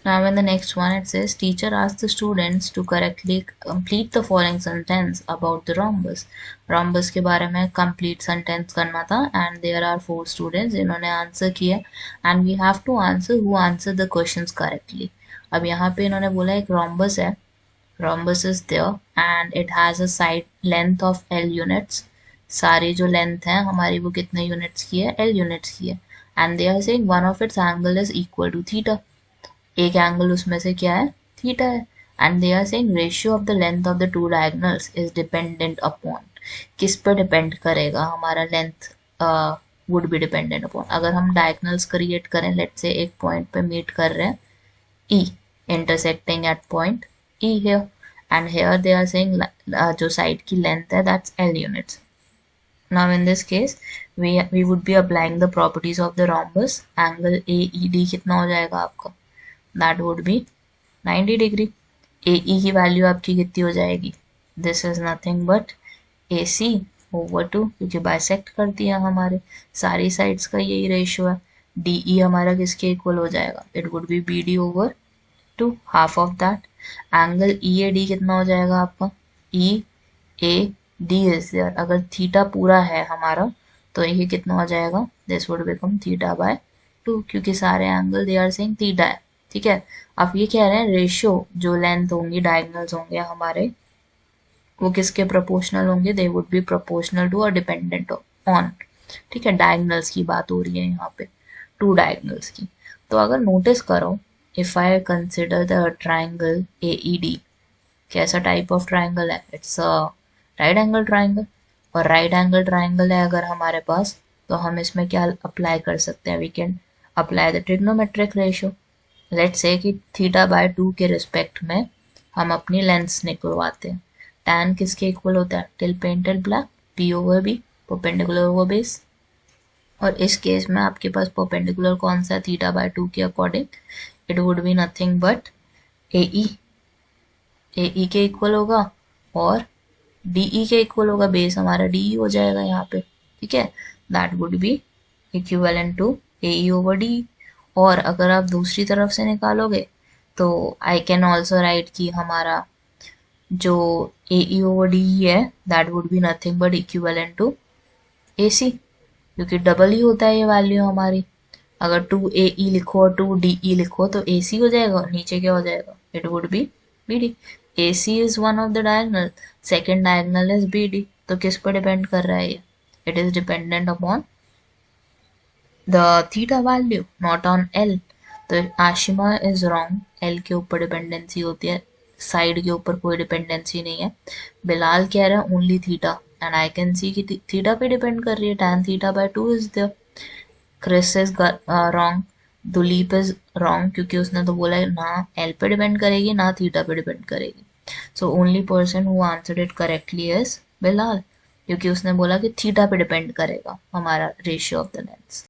Now in the next one it says teacher asked the students to correctly complete the following sentence about the rhombus. Rhombus के बारे में complete sentence करना था and there are 4 students जिन्होंने answer किया and we have to answer who answered the questions correctly. अब यहाँ पे इन्होंने बोला एक rhombus है, rhombus is there and it has a side length of L units. सारी जो length है हमारी वो कितने units की है, L units की है and they are saying one of its angle is equal to theta. एक एंगल उसमें से क्या है, थीटा है and they are saying ratio of the length of the two diagonals is dependent upon, किस पर डिपेंड करेगा हमारा length, would be dependent upon, अगर हम डायगोनल्स क्रिएट करें लेट्स से एक पॉइंट पे मीट कर रहे हैं E intersecting at point E here and here they are saying जो साइड की लेंथ है that's L units. Now in this case we would be applying the properties of the rhombus. Angle AED कितना हो जाएगा आपका, that would be 90 degree. AE की value आपकी कितनी हो जाएगी, this is nothing but AC over 2 क्योंकि बाइसेक्ट करती है हमारे सारी साइड्स का यही रेशियो है. DE हमारा किसके इक्वल हो जाएगा, it would be BD over 2 half of that. Angle EAD कितना हो जाएगा आपका, EAD is there. अगर थीटा पूरा है हमारा तो ये कितना हो जाएगा, this would become theta by 2 क्योंकि सारे angle they are saying theta है. ठीक है, अब ये कह रहे हैं रेशियो जो लेंथ होंगी डायगोनल्स होंगे हमारे वो किसके प्रोपोर्शनल होंगे, they would be proportional to और डिपेंडेंट ऑन. ठीक है, डायगोनल्स की बात हो रही है यहाँ पे, टू डायगोनल्स की. तो अगर नोटिस करो if I consider the triangle AED, कैसा टाइप ऑफ ट्राइंगल है, it's a right angle triangle. और राइट एंगल ट्राइंगल है अगर हमारे पास तो हम इसमें क्या अप्लाई कर सकते हैं, we can apply the trigonometric ratio. Let's say कि थीटा बाय 2 के रिस्पेक्ट में हम अपनी लेंथ्स निकलवाते हैं. टैन किसके इक्वल होता है, till painted black, P over B perpendicular over base. और इस केस में आपके पास परपेंडिकुलर कौन सा है थीटा बाय 2 के according, it would be nothing but AE के इक्वल होगा और DE के इक्वल होगा, बेस हमारा DE हो जाएगा यहाँ पे. ठीक है, that would be equivalent to AE over DE. और अगर आप दूसरी तरफ से निकालोगे तो आई कैन ऑल्सो राइट कि हमारा जो AE over DE है that would be nothing but equivalent to AC क्योंकि डबल ही होता है ये वैल्यू हमारी. अगर 2AE लिखो और 2DE लिखो तो AC हो जाएगा और नीचे क्या हो जाएगा, it would be BD. AC is one of the diagonal, second diagonal is BD. तो किस पर डिपेंड कर रहा है ये, it is dependent upon the theta value not on L. तो आशिमा इज रॉन्ग, L के ऊपर डिपेंडेंसी होती है, साइड के ऊपर कोई डिपेंडेंसी नहीं है. बिलाल कह रहा है only theta and I can see कि थीटा पे डिपेंड कर रही है, tan theta by 2 is there. Chris is wrong, Dulip is wrong क्योंकि उसने तो बोला है ना L पे डिपेंड करेगी ना थीटा पे डिपेंड करेगी. So only person who answered it correctly is Bilal क्योंकि उसने बोला कि थीटा पे डिपेंड करेगा हमारा रेशियो ऑफ द लेंथ्स.